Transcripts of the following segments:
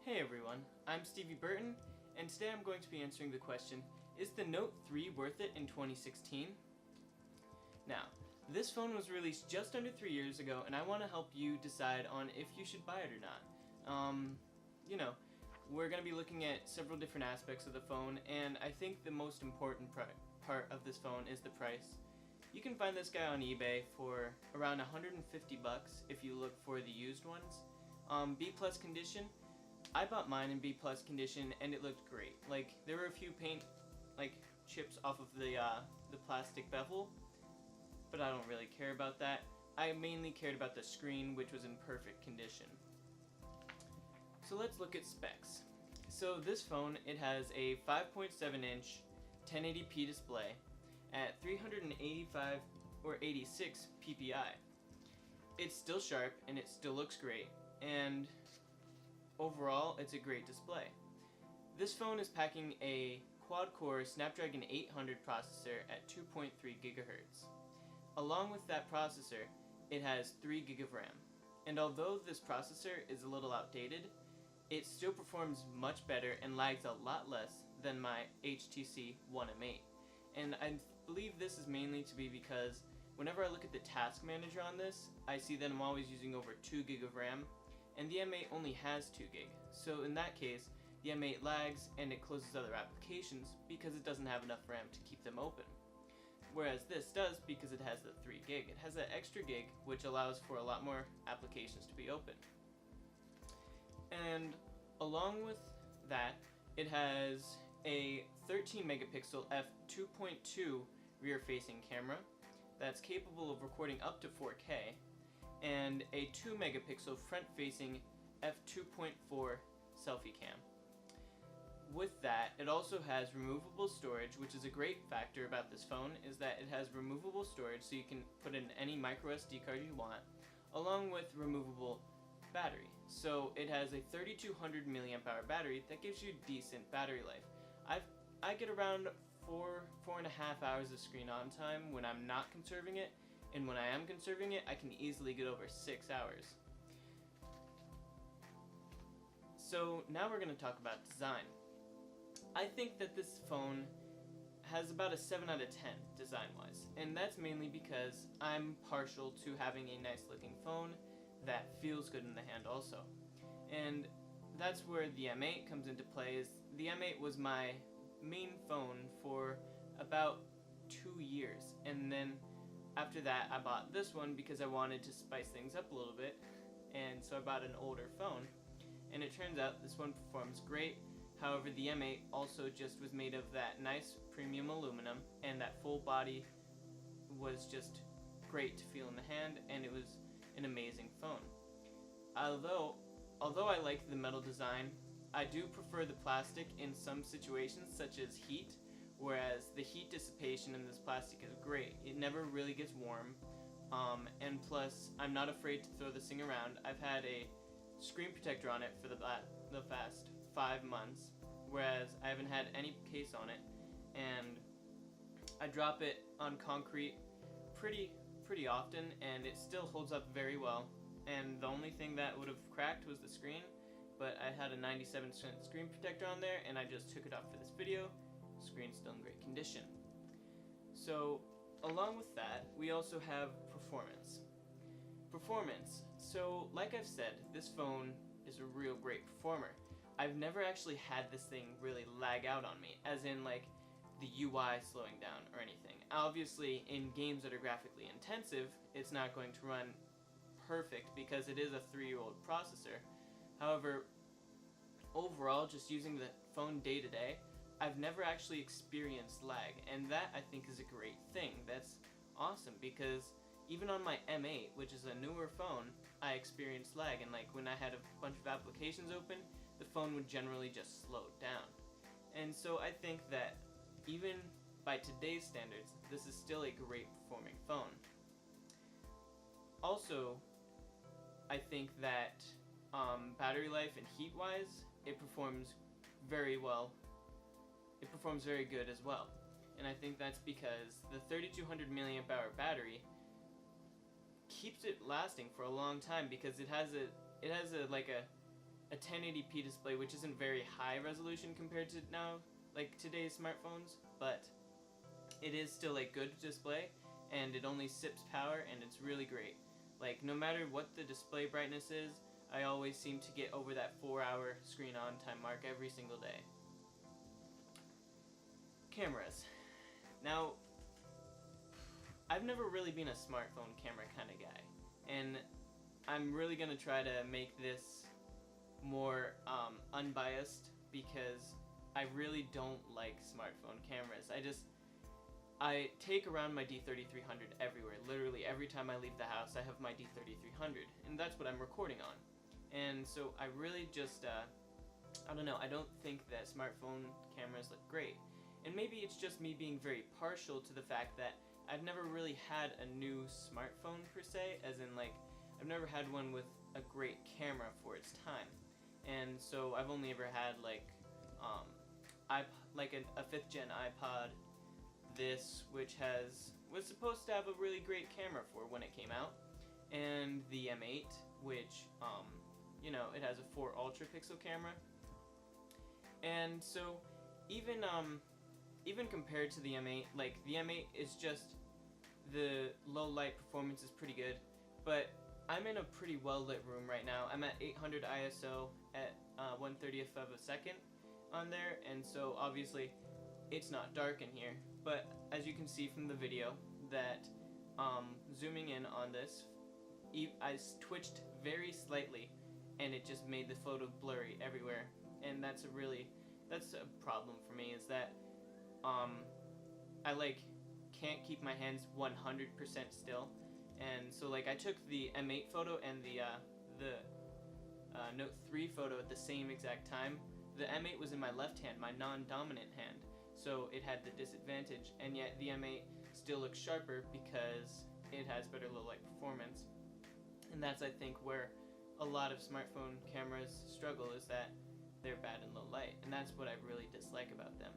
Hey everyone, I'm Stevie Burton, and today I'm going to be answering the question, is the Note 3 worth it in 2016? Now, this phone was released just under 3 years ago, and I want to help you decide on if you should buy it or not. We're going to be looking at several different aspects of the phone, and I think the most important part of this phone is the price. You can find this guy on eBay for around 150 bucks if you look for the used ones. B plus condition. I bought mine in B plus condition and it looked great. Like, there were a few paint chips off of the plastic bevel, but I don't really care about that. I mainly cared about the screen, which was in perfect condition. So let's look at specs. So this phone, it has a 5.7-inch 1080p display at 385 or 86 ppi. It's still sharp and it still looks great, and overall it's a great display. This phone is packing a quad-core Snapdragon 800 processor at 2.3 GHz. Along with that processor, it has 3 GB of RAM. And although this processor is a little outdated, it still performs much better and lags a lot less than my HTC One M8. And I believe this is mainly to be because whenever I look at the task manager on this, I see that I'm always using over 2 GB of RAM, and the M8 only has 2 GB. So in that case, the M8 lags and it closes other applications because it doesn't have enough RAM to keep them open. Whereas this does because it has the 3 GB. It has that extra gig which allows for a lot more applications to be open. And along with that, it has a 13 megapixel f2.2 rear-facing camera that's capable of recording up to 4K, and a 2 megapixel front-facing f2.4 selfie cam. With that, it also has removable storage, which is a great factor about this phone, is that it has removable storage so you can put in any micro SD card you want, along with removable battery. So it has a 3200 mAh battery that gives you decent battery life. I get around 4.5 hours of screen on time when I'm not conserving it, and when I am conserving it, I can easily get over 6 hours. So now we're going to talk about design. I think that this phone has about a 7 out of 10 design-wise, and that's mainly because I'm partial to having a nice looking phone that feels good in the hand also. And that's where the M8 comes into play. Is the M8 was my main phone for about 2 years, and then after that I bought this one because I wanted to spice things up a little bit, and so I bought an older phone, and it turns out this one performs great. However, the M8 also just was made of that nice premium aluminum, and that full body was just great to feel in the hand, and it was an amazing phone. Although I like the metal design, I do prefer the plastic in some situations such as heat, whereas the heat dissipation in this plastic is great. It never really gets warm, and plus I'm not afraid to throw this thing around. I've had a screen protector on it for the past 5 months, whereas I haven't had any case on it, and I drop it on concrete pretty often, and it still holds up very well. And the only thing that would have cracked was the screen, but I had a 97% screen protector on there, and I just took it off for this video. Screen's still in great condition. So along with that, we also have performance. So like I've said, this phone is a real great performer. I've never actually had this thing really lag out on me, as in like the UI slowing down or anything. Obviously in games that are graphically intensive, it's not going to run perfect because it is a 3-year-old processor. However, overall, just using the phone day to day, I've never actually experienced lag, and that I think is a great thing. That's awesome, because even on my M8, which is a newer phone, I experienced lag, and like when I had a bunch of applications open, the phone would generally just slow down. And so I think that even by today's standards, this is still a great performing phone. Also, I think that battery life and heat-wise, it performs very well. It performs very good as well. And I think that's because the 3200 mAh battery keeps it lasting for a long time, because it has a a 1080p display, which isn't very high resolution compared to now, like today's smartphones, but it is still a good display, and it only sips power, and it's really great. Like, no matter what the display brightness is, I always seem to get over that 4-hour screen on time mark every single day. Cameras. Now, I've never really been a smartphone camera kind of guy, and I'm really going to try to make this more unbiased, because I really don't like smartphone cameras. I take around my D3300 everywhere. Literally every time I leave the house, I have my D3300, and that's what I'm recording on. And so I really just, I don't know, I don't think that smartphone cameras look great. And maybe it's just me being very partial to the fact that I've never really had a new smartphone per se, as in, like, I've never had one with a great camera for its time. And so I've only ever had, like, a 5th gen iPod, which was supposed to have a really great camera for when it came out, and the M8, which, you know, it has a 4 ultra pixel camera. And so even compared to the M8, like, the M8 is just, the low light performance is pretty good, but I'm in a pretty well lit room right now. I'm at 800 ISO at 1/30th of a second on there, and so obviously it's not dark in here, but as you can see from the video that zooming in on this, I twitched very slightly, and it just made the photo blurry everywhere, and that's a problem for me, is that I like can't keep my hands 100% still, and so like I took the M8 photo and the Note 3 photo at the same exact time. The M8 was in my left hand, my non-dominant hand, so it had the disadvantage, and yet the M8 still looks sharper because it has better low light performance. And that's, I think, where a lot of smartphone cameras struggle, is that they're bad in low light, and that's what I really dislike about them.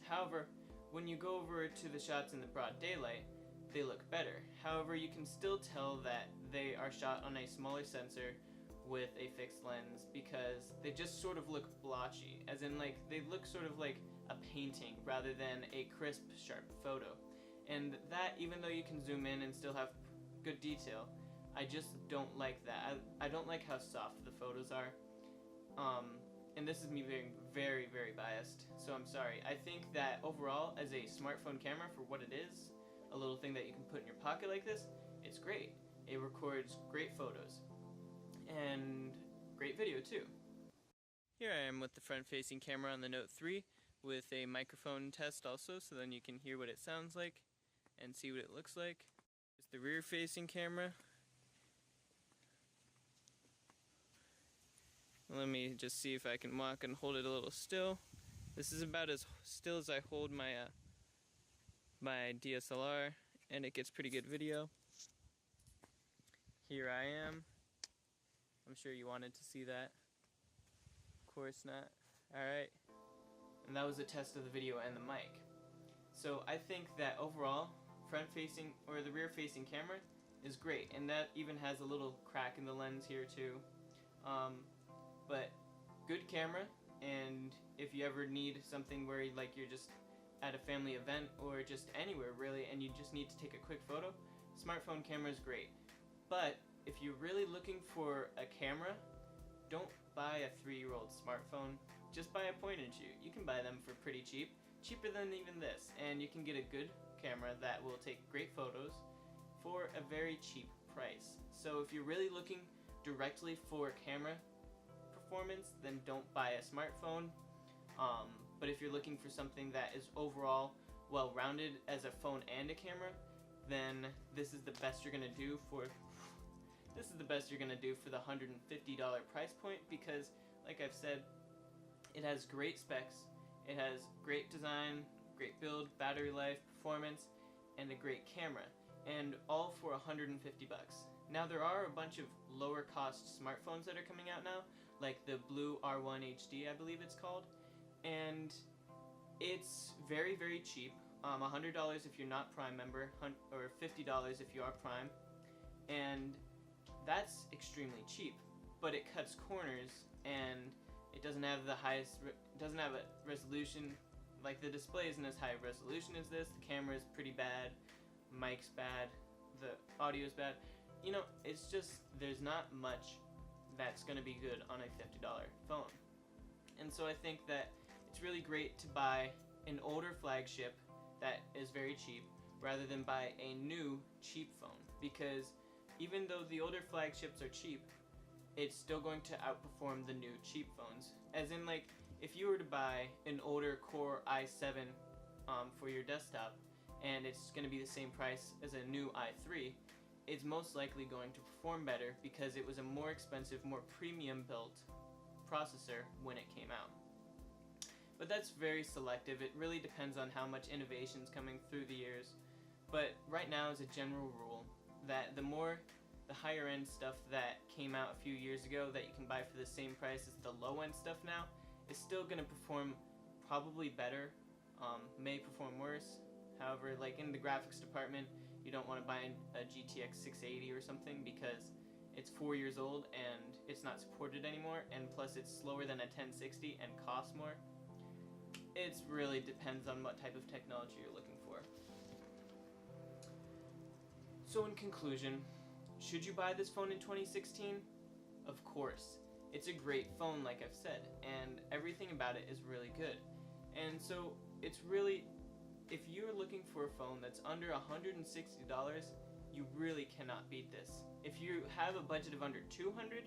However, when you go over to the shots in the broad daylight, they look better. However, you can still tell that they are shot on a smaller sensor with a fixed lens, because they just sort of look blotchy, as in, like, they look sort of like a painting rather than a crisp, sharp photo. And that, even though you can zoom in and still have good detail, I just don't like that. I don't like how soft the photos are. And this is me being very, very biased, so I'm sorry. I think that overall, as a smartphone camera, for what it is, a little thing that you can put in your pocket like this, it's great. It records great photos and great video too. Here I am with the front-facing camera on the Note 3 with a microphone test also, so then you can hear what it sounds like and see what it looks like. It's the rear-facing camera. Let me just see if I can walk and hold it a little still. This is about as still as I hold my my DSLR, and it gets pretty good video. Here I am. I'm sure you wanted to see that. Of course not. Alright. And that was a test of the video and the mic. So I think that overall, front-facing or the rear-facing camera is great, and that even has a little crack in the lens here too. But good camera, and if you ever need something where like you're just at a family event or just anywhere really, and you just need to take a quick photo, smartphone camera is great. But if you're really looking for a camera, don't buy a 3-year-old smartphone. Just buy a point and shoot. You can buy them for pretty cheap, cheaper than even this, and you can get a good camera that will take great photos for a very cheap price. So if you're really looking directly for camera performance, then don't buy a smartphone. But if you're looking for something that is overall well-rounded as a phone and a camera, then this is the best you're gonna do for the $150 price point, because like I've said, it has great specs, it has great design, great build, battery life, performance, and a great camera, and all for $150. Now there are a bunch of lower cost smartphones that are coming out now, like the Blue R1 HD, I believe it's called, and it's very, very cheap. $100 if you're not Prime member, or $50 if you are Prime, and that's extremely cheap, but it cuts corners and it doesn't have the highest, doesn't have a resolution, like the display isn't as high resolution as this, the camera is pretty bad, mic's bad, the audio is bad. You know, it's just, there's not much that's going to be good on a $50 phone. And so I think that it's really great to buy an older flagship that is very cheap rather than buy a new cheap phone, because even though the older flagships are cheap, it's still going to outperform the new cheap phones. As in, like, if you were to buy an older Core i7 for your desktop, and it's going to be the same price as a new i3, it's most likely going to perform better because it was a more expensive, more premium built processor when it came out. But that's very selective. It really depends on how much innovation is coming through the years. But right now, as a general rule, that the higher end stuff that came out a few years ago that you can buy for the same price as the low end stuff now is still going to perform probably better, may perform worse. However, like in the graphics department, you don't want to buy a GTX 680 or something because it's 4 years old and it's not supported anymore, and plus it's slower than a 1060 and costs more. It really depends on what type of technology you're looking for. So in conclusion, should you buy this phone in 2016? Of course. It's a great phone, like I've said, and everything about it is really good. And so it's really, if you're looking for a phone that's under $160, you really cannot beat this. If you have a budget of under $200,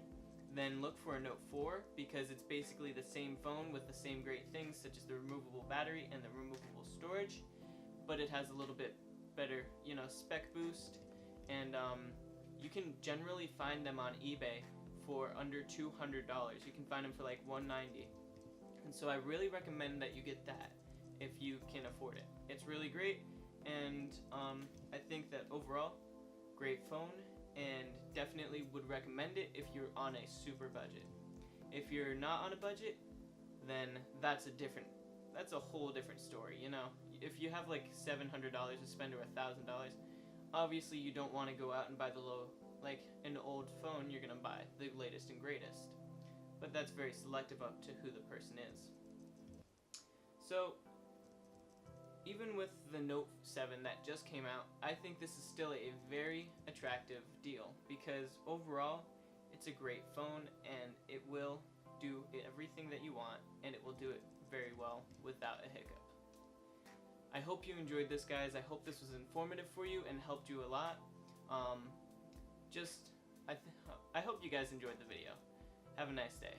then look for a Note 4, because it's basically the same phone with the same great things such as the removable battery and the removable storage, but it has a little bit better, you know, spec boost, and you can generally find them on eBay for under $200. You can find them for like $190, and so I really recommend that you get that if you can afford it. It's really great, and I think that overall, great phone, and definitely would recommend it if you're on a super budget. If you're not on a budget, then that's a whole different story, you know. If you have like $700 to spend or $1,000, obviously you don't want to go out and buy like an old phone. You're gonna buy the latest and greatest, but that's very selective up to who the person is. So even with the Note 7 that just came out, I think this is still a very attractive deal, because overall it's a great phone and it will do everything that you want, and it will do it very well without a hiccup. I hope you enjoyed this, guys. I hope this was informative for you and helped you a lot. I hope you guys enjoyed the video. Have a nice day.